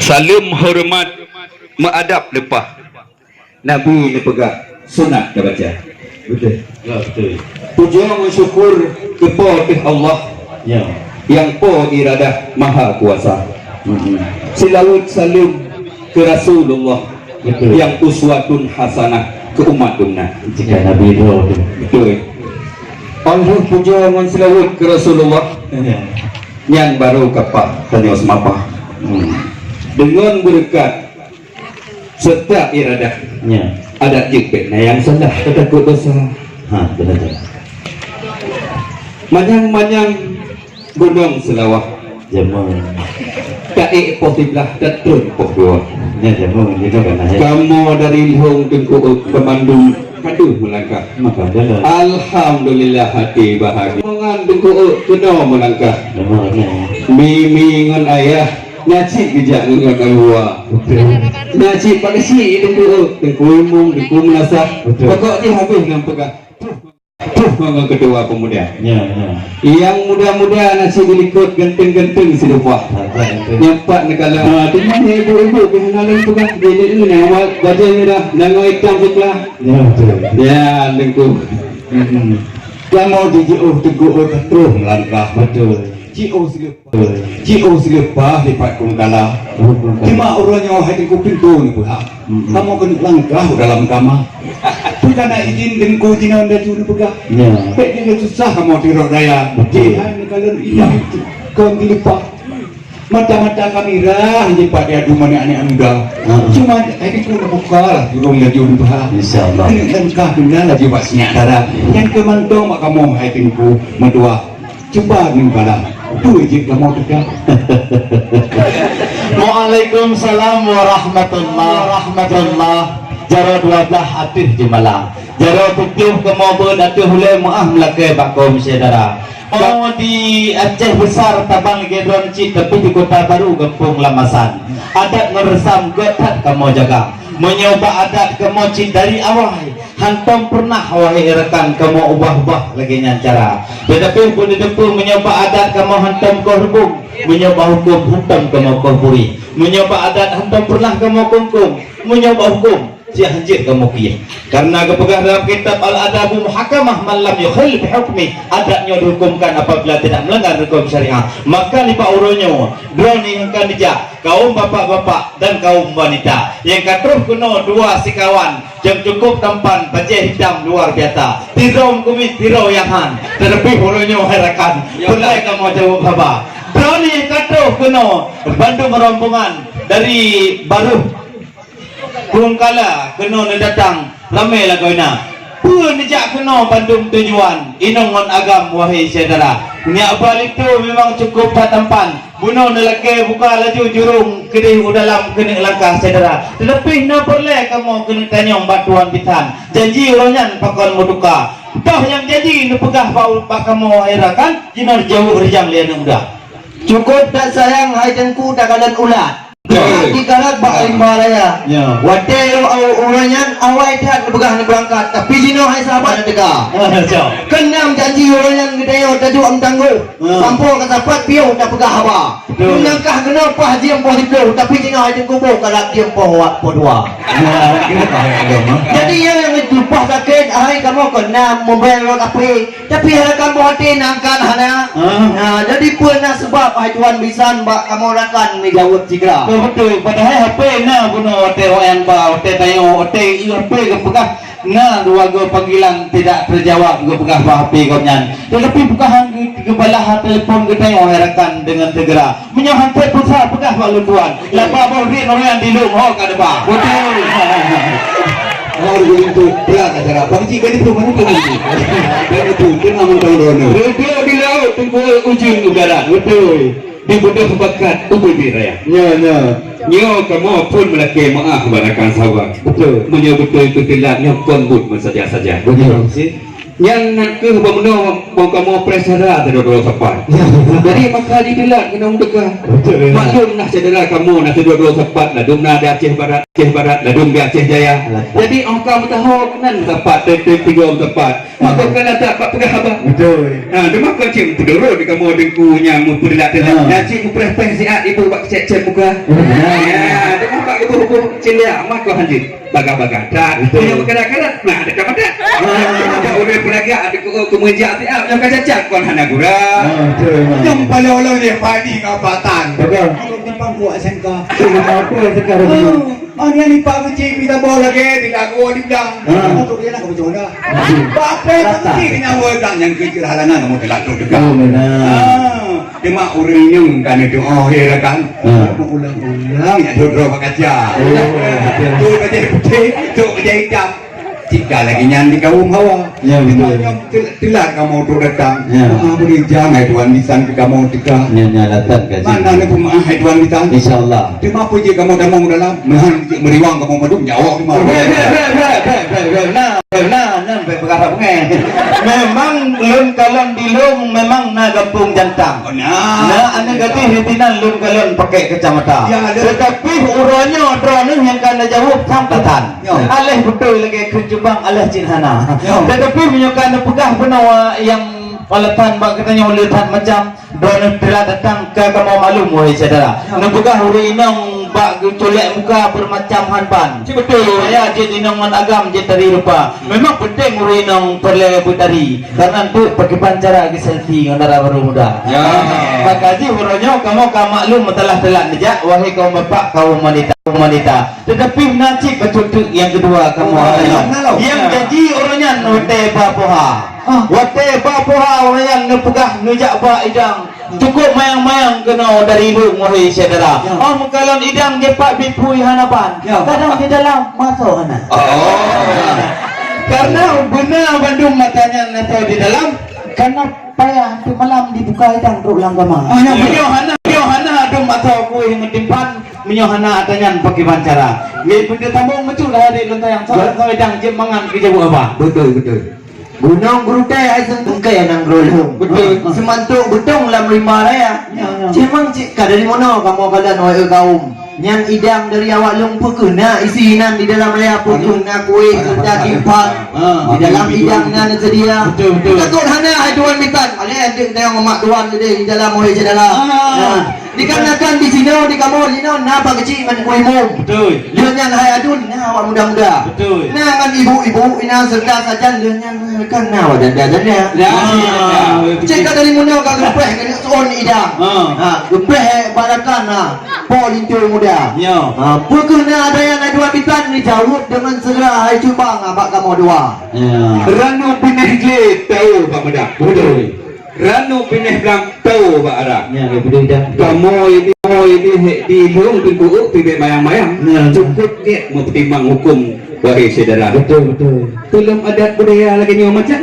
salim hormat mengadap lepas Nabi ni pegang sunat dah baca. Betul. Ya, betul. Puja mensyukur kepada Allah Ya. yang po iradah maha kuasa. Selawat salim ke Rasulullah Betul. yang uswatun hasanah ke umat umat. Jika Nabi itu Betul. Allah puja dengan selawat ke Rasulullah ya. yang baru kapal tanya semapa. Dengan berkat serta iradah Ya. ada jikbet nah yang salah takut dosa. Ha, benar. Manyang-manyang gunung selawah Jamu. tak ikutiblah tak turun dua. Ya, jamu itu kan ya. Kamu dari Lihong Tengku ke Bandung kaduh melangkah. Maka jalan. Alhamdulillah hati bahagia. Mangan Tengku kena melangkah. Jamu ya. Mimi ngan ayah ngaci kejak ngan keluar. Ngaci pakai si Tengku imung Tengku menasah. Pokoknya habis dengan pegang. Dengan kedua pemuda. Ya, ya. Yang muda-muda nasi dilikut genteng-genteng si lupa. Nyampak negala. Teman ibu-ibu kenalan pegang jadi ini nama wajahnya dah nama hitam sebelah. Ya, betul. Ya, Tengku. Kamu di jauh teguh terus melangkah. Betul. Jika selepah lipat kundala cuma orangnya hati ku pintu ni pula kamu kena langkah dalam kamar bukan nak izin dan ku jinan dan curi pegang Ya. pek dia susah kamu tirok daya jihan kalau ilah itu kau dilipah mata-mata kamera lipat dia adu mana anak muda cuma hati ku nak buka lah turun dia juri pegang InsyaAllah. kena langkah kena lagi buat senyak darah yang kemantong mak kamu hati ku mendua coba ni kalah tu je kamu tegak. Waalaikumsalam warahmatullah. Jaro 12 atif jemalah. Jaro 7 kemoben atuh hulai maaf melakai bakom saudara. Oh di Aceh besar tabang gedron cik tapi di Kota Baru Gempung Lamasan. Adat ngeresam getat kamu jaga. Menyoba adat kamu cik dari awal. Hantam pernah wahai rekan kamu ubah-ubah lagi nyancara. Tetapi pun didempur menyoba adat kamu hantam kau hukum, menyoba hukum hantam kamu kau puri, menyoba adat hantam pernah kamu kungkung, menyoba hukum siap hanjir kamu kiyah. Karena kepegang dalam kitab Al-Adabu Muhakamah man lam yukhil bi hukmi, adatnya dihukumkan apabila tidak melanggar hukum syariah. Maka lipat uronyo drone yang akan dijak kaum bapak-bapak dan kaum wanita yang katruh kuno dua sikawan yang cukup tampan bajai hitam luar biasa tirau kumit tirau yang han terlebih uronyo herakan mulai kamu jawab apa drone yang katruh kuno Bandung rombongan dari Baru Kurungkala kena datang ramai lah kau nak pun dijak kena Bandung tujuan inongon agam wahai saudara niat balik tu memang cukup tampan bunuh lelaki buka laju jurung kedih dalam kena langkah saudara lebih nak perleh kamu kena tanya batuan pitan janji orangnya pakon muduka toh yang janji nak pegah pak kamu akhirakan jinar jauh rejang lian muda cukup tak sayang hai Tengku tak kalan ulat di kalat bak imbaraya ya wadah orangnya awal tak bergah nak berangkat tapi jino hai sahabat nak tegak kenam janji orangnya gedaya tajuk am tangguh sampo ke sahabat piau tak pegah apa menyangkah kena apa haji empoh itu tapi jino hai Tengku boh kalat dia empoh dua jadi yang lupa sakit hai kamu kena mobile api tapi harakan buah hati nangkan hana jadi pernah sebab hai Tuhan bisa mbak kamu rakan ni jawab cikra betul padahal HP na guna hotel yang ba hotel tayo hotel HP ke pegah na dua go panggilan tidak terjawab go pegah ba HP kau nyan tetapi bukan ke balah telefon ke tayo harakan dengan segera menyohan pulsa pegah ba lutuan laba ba ri orang di lu ho ka ba betul Orang itu berat acara. Bangci kan itu mana pun itu. Dan itu kena mengkau-kau. Betul di laut Tengku ujung udara. Betul. Di bodoh bakat ubud raya. ya Nyo kamu pun melaki maaf barakan sahabat. betul Menyo betul-betul lah nyo konbut saja-saja. betul sih yang nak ke benda mau kamu presara dua sepat. Jadi maka dibilang kena mudekah. Maklum nak cedera kamu nak dua sepat lah dum nak Aceh Barat lah dum di Aceh Jaya. Jadi engkau tahu kenan sepat tiga sepat. Maka kena tak pegang abang. Betul. Dia makan cik tidur di kamu dengkunya mu perlat dan cik mu prepare siat ibu bak cek muka. Ya, dia makan ibu cilia maka hanjit baga-baga. Tak, dia kadang-kadang nah ada kamat. Udah pelaga ada kemudian tiap yang cacat kon hana gura. Yang paling dia padi ngapatan. Betul. Kalau timpang kuat sengka. Aku sekarang. Ani ni pak kecil kita bawa lagi tidak gua di bilang. Untuk dia nak berjodoh. Bapak kecil ni awak dah yang kecil halangan kamu telah tu dekat. Dia mak orang yang kan itu dia kan. Ulang-ulang ya jodoh pak kaca. Tu kerja putih, tu kerja hitam. Jika lagi nyanyi kaum hawa, telah kamu tu datang. Boleh jangan Tuhan bisan ke kamu tika. Nyalatan kaji. Mana ni pun Tuhan bisan. Insyaallah. Dia mampu je kamu dah mau dalam meriwang kamu madu nyawa di mana. Nah, perkara pengen. Memang lun kalon dilung memang na gampung jantang. Nah, ane gati hitinan lun kalon pakai kacamata. Tetapi uronyo dronen yang kana jawab sampatan. Aleh betul lagi kejubang aleh cinhana. Tetapi menyokan pegah benawa yang Walatan bak katanya uletan macam drone telah datang ke kamu malum wahai saudara. Nempugah uri inong bak colek muka bermacam hanpan. Betul ya je inong man agam je tari rupa. Memang penting uri inong perle putari. Karena tu pakai pancara ke selfie ngandara baru muda. Ya. Bakaji uronyo kamu ka maklum telah nejak wahai kaum bapak kaum wanita. Tetapi nacik betul yang kedua kamu yang janji orangnya note papoha. Wate papoha orang nepegah nejak ba idang cukup mayang-mayang kena dari lung wahai saudara. Mengkalon idang jepak bipui hanapan. Kadang di dalam masuk hana. Karena benar Bandung matanya atau di dalam karena payah tu malam dibuka idang ruk langgama. Hana adum atau aku yang mentimpan menyohana atanyan pakai pancara. Ni benda tambung macam dah ada lentayang soal kau idang jemangan ke jabu apa. Betul. Gunung Brutai asal tungkai nang grolong. Betul. Semantuk betong lam lima raya. Cemang cik ka dari mana kamu kalan wahai kaum. Yang idam dari awak lumpur kena isi nan di dalam raya pun kena kuih kerja timpang. Di dalam idam nan sedia. Betul. Takut hana hai tuan mitan. Alih adik tengok mak tuan di dalam wahai dalam. Dikarenakan di sini di kamu sini napa kecil man kuihmu. Betul. Lihatnya hai adun nah awak muda-muda. Betul. Nah kan ibu-ibu ina serta saja lihatnya kan nah awak dan-dannya. Cek dari mana kau gepeh kan soal idam. Gepeh barakan Paul itu muda. Ya. Pukulnya ada yang dua bitan ni jauh dengan segera hai cubang abak kamu dua. Ya. Ranu pineh je tahu Pak Muda. Betul. Ranu pineh bilang tahu Pak Ara. Ya, betul dah. Kamu ini di lung pintu pibe mayang-mayang. Cukup dia mau pertimbang hukum wahai saudara. Betul. Belum adat budaya lagi nyawa macam.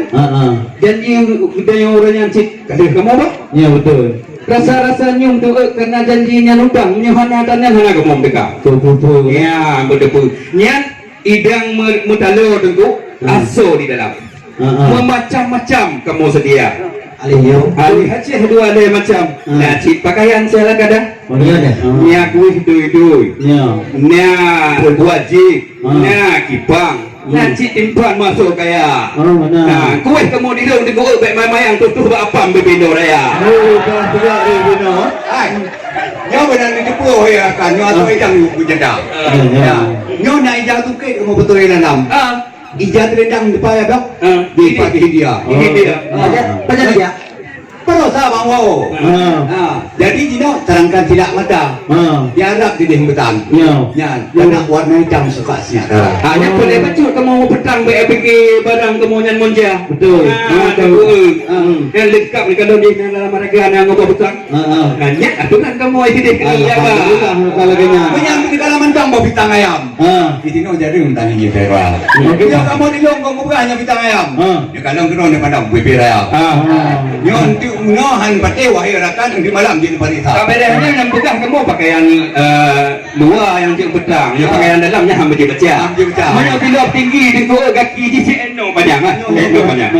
Janji budaya orang yang cik kasih kamu apa? Ya betul. Rasa-rasa nyum tu karena janjinya numpang nyohana tanah hana kamu dekat. Betul. Ya, betul. Nyan idang mutalo tentu aso di dalam. Macam-macam kamu sedia. Alih Aceh dua ada macam. Nah, cik pakaian saya lah kadang. Nya kuih dui. Nya wajib. Nya kipang. Nah, cik timpan masuk kaya. Nah, kuih kamu di dalam digoreng baik mayang tu apa berbino raya. Nyo benar ni depo ya kan nyo atau idang jeda. Nyo nak idang tu ke kamu betul dalam. Ijat rendang depan ya bang. Di pagi dia. Banyak dia. Terus abang wow. Jadi Dino terangkan tidak mata. Diharap di hembutan. Ya. Karena warna hitam suka siap. Hanya boleh betul kamu petang BPK barang kamu nyan monja. Betul. Yang lengkap ni kalau di dalam mereka yang ngobok petang. Hanya aturan kamu ini dia kalau menyambut di dalam mentang bawa bitang ayam. Di Dino jadi mentang ini viral. Kalau kamu di long kamu bukan hanya bitang ayam. Ya kalau kena ni pandang bibir ayam. Nyon unahan pati wahai rakan di malam di parisa. Kabarnya yang bukan kamu pakaian Luar yang cik petang, yang pakaian dalamnya hamba dia baca. Mana bila tinggi di tua kaki di eno panjang ah. Eno panjang.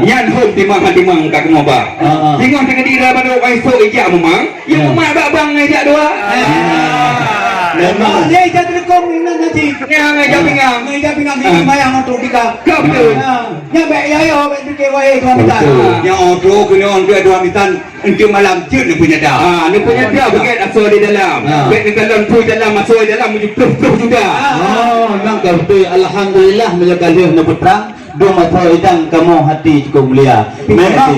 Yan hom timang kat kena ba. Tengok tengok dira pada esok ijak memang. Yang memang abang ijak dua. Memang dia jadi kau minat nanti. Yang ijak pingang Ini mayang untuk kita. Kau betul. Nya baik ya yo baik fikir wae tuan mitan. Yang auto kena on dia tuan mitan. Nanti malam cut dia punya dah. Ni punya dia bagian asal di dalam. Baik di dalam tu dalam masuk di dalam menuju plus juga. Memang kau betul. Alhamdulillah menjaga dia nak berperang. Dua mata hidang kamu hati cukup mulia. Memang,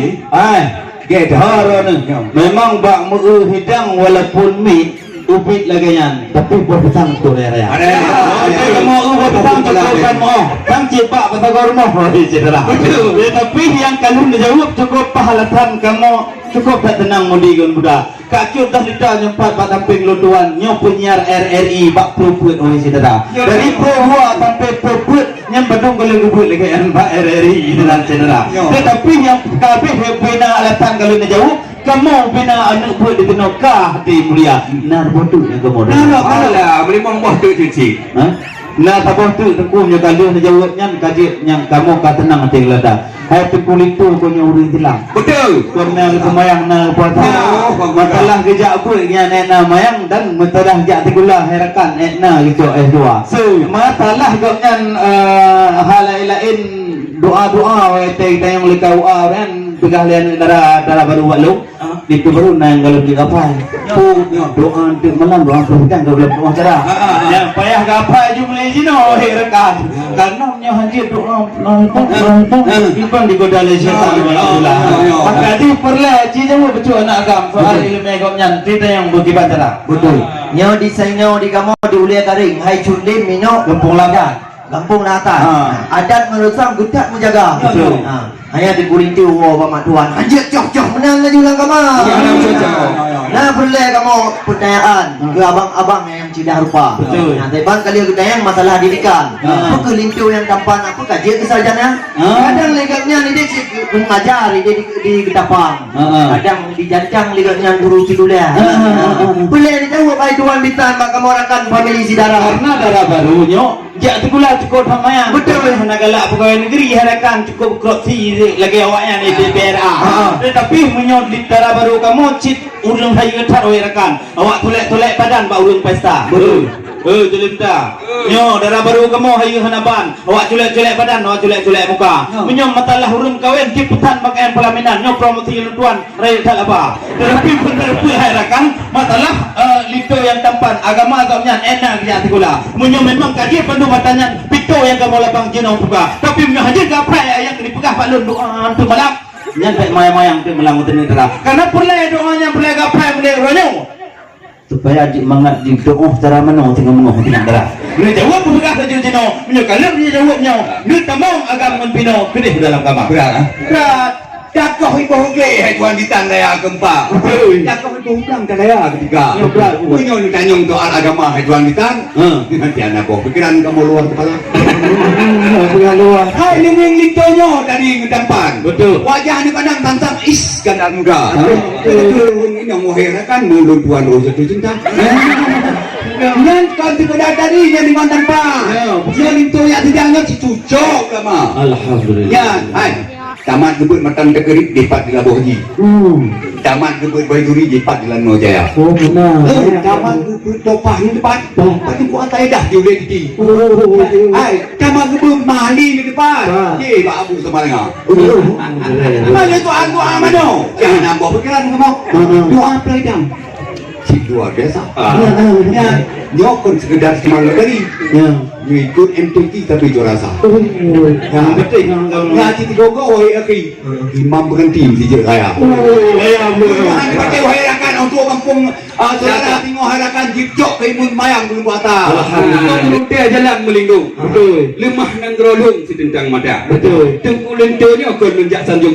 get horor ni. Memang bak mu hidang walaupun mi upit lagi yan. Tapi buat petang tu raya. Kamu buat petang tu kan mo. Tang cepak petang rumah. Cedera. Tapi yang kalau dijawab cukup pahalatan kamu cukup tak tenang mudigun budak. Kacut dah lidah nyempat bak tamping lutuan nyo penyiar RRI bak proput oleh cedera. Dari prohua sampai proput yang bedung kalau gubut lagi yang bak RRI dengan cedera. Tetapi yang kabeh bina alatan kalau dijawab kamu bina anak buat di tenokah di mulia. Nar bodoh yang kamu dah. Alah, boleh buah tu cuci. Nah, tabah tu tengku nya kalau dijawabnya kaji yang kamu kata tenang hati gelada. Hai kulit tu kau nyuri hilang. Betul. Kau nak semayang nak buat masalah gejak apa yang nak mayang dan mentadah jak tegula herakan nak gitu S2. So masalah kau yang hal lain doa tayang lekau kan pegalian darah baru walu itu baru nang kalau digapai. Doa untuk malam doa perhatian kau belum doa cara. Yang payah gapai jumlah jino herakan. Karena nya haji doa nonton di godale syaitan wallah. Maka di perle cijamu betul anak agam soal ilmu agam nyan cerita yang begibat cara. Betul. Nyo di sainyo di kamu di ulia karing. Hai cundin mino Kampung Lagat. Kampung Natan. Adat merusang gudak menjaga. Betul. Hanya di kulinti wo bamak tuan. Anjir cok menang lagi ulang kamu. Nah boleh kamu pertanyaan ke abang-abang yang tidak rupa. Betul. Nah teban kali kita yang masalah didikan. Apa kelintu yang tampan apa kajian kesarjana? Kadang legapnya ni dia mengajar di Ketapang. Kadang dijancang legapnya guru cidulia. Boleh dijawab ai tuan bitan mak kamu rakan family sidara. Karena darah barunya jak tegula cukup sama yang betul nak galak pegawai negeri harakan cukup korupsi lagi awaknya ni DPRA. Tetapi menyod di darah baru kamu cit ulung hayu ketat harakan awak tolek badan bak ulung pesta. Betul. Tulis dah. Nyo darah baru kamu hayu hanaban awak culek badan awak culek muka. Menyom matalah urung kawin kiputan pakaian pelaminan nyo promosi lutuan raya tak apa. Tetapi benar pun harakan masalah lito yang tampan agama-agamanya enak dia tegula. Menyom memang kaji penuh matanya pito yang kamu lapang jenong buka. Tapi haji gapai yang dipegah Pak Lun doa tu malam. Nyampe mayang-mayang tu malam tu ni terang. Karena pulai doanya pulai gapai pulai ronyo. Supaya adik mangat di doa cara mana tengah mengoh dengan darah. Ni jawab pegah saja jenong. Menyo kalau dia jawabnya, ni tamang agama menpino kedih dalam kamar. Berat. Dakoh ibu hongke hai tuan ditan daya keempat. Dakoh ibu hongkang daya ketiga. Punya ni tanyong soal agama hai tuan ditan. Nanti anak kau pikiran kamu luar kepala. Hai ling litonyo dari ngetampan. Betul. Wajah ni pandang tansam is gandar muda. Ini yang moherakan mulut tuan rasa tu cinta. Yang kau tidak tadi yang di tanpa. Yang itu yang tidaknya cucok lama. Alhamdulillah. Ya, hai. Taman gebut matan tegerik dipat di Labuh Haji. Taman gebut Baiduri dipat di Lano Jaya. Oh benar. Taman gebut Topah ni depan. Pati ku atai dah di Ulai Diki. Hai, taman gebut Mahali ni depan. Ye, Pak Abu Semarang. Mana tu aku amano? Jangan nambah pikiran kamu. Doa peladang. Cik luar biasa. Ya, nyokon sekedar cuma lebih. Ya. Ikut MTQ tapi juara sah. Yang betul ngaji tiga gawai akhi. Imam berhenti di je kaya. Hanya pakai harakan untuk kampung saudara tengok harakan jipjok ke imun mayang belum buata. Alhamdulillah. Dia jalan melindung. Betul. Lemah nang gerolong si tentang mata. Betul. Tengku lentonya kon menjak sanjung.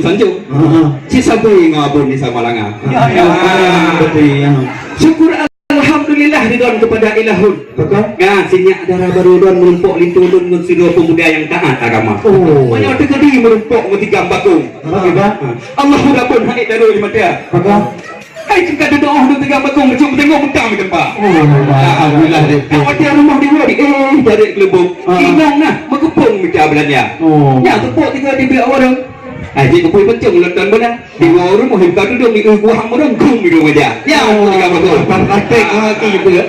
Si sabai ngabun di Samalanga. Betul. Syukur alhamdulillah ridon kepada ilahun. Betul. Nah, sinyak darah baru don menumpuk lintulun ngun sidua pemuda yang taat agama. Banyak tegedi menumpuk ngun tiga bakung. Allah pun haid darul di mata. Hai kita duduk duduk tengah bakong macam tengok mentang di tempat. Alhamdulillah dek. Awak dia rumah di luar dari kelubung. Inang nah, makupung minta belanja. Ya, tepuk tinggal di bilik orang. Aji kepui pencung letan benar. Di luar rumah himpa duduk di guang orang gum di rumah dia. Ya, tinggal bakong. Praktek gitu ya.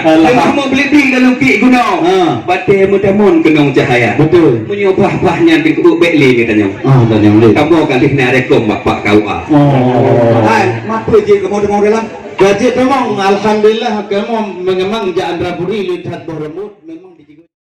Lepas mau beli di dalam pik gunung. Batai mutamon kenong cahaya. Betul. Menyobah-bahnya di kubuk bekli katanya. Dan yang lain. Kamu kan dikena rekom bapak kau ah. Hai, apa je kamu dengar dalam? Gaji memang alhamdulillah kamu memang Andra Puri lihat berembut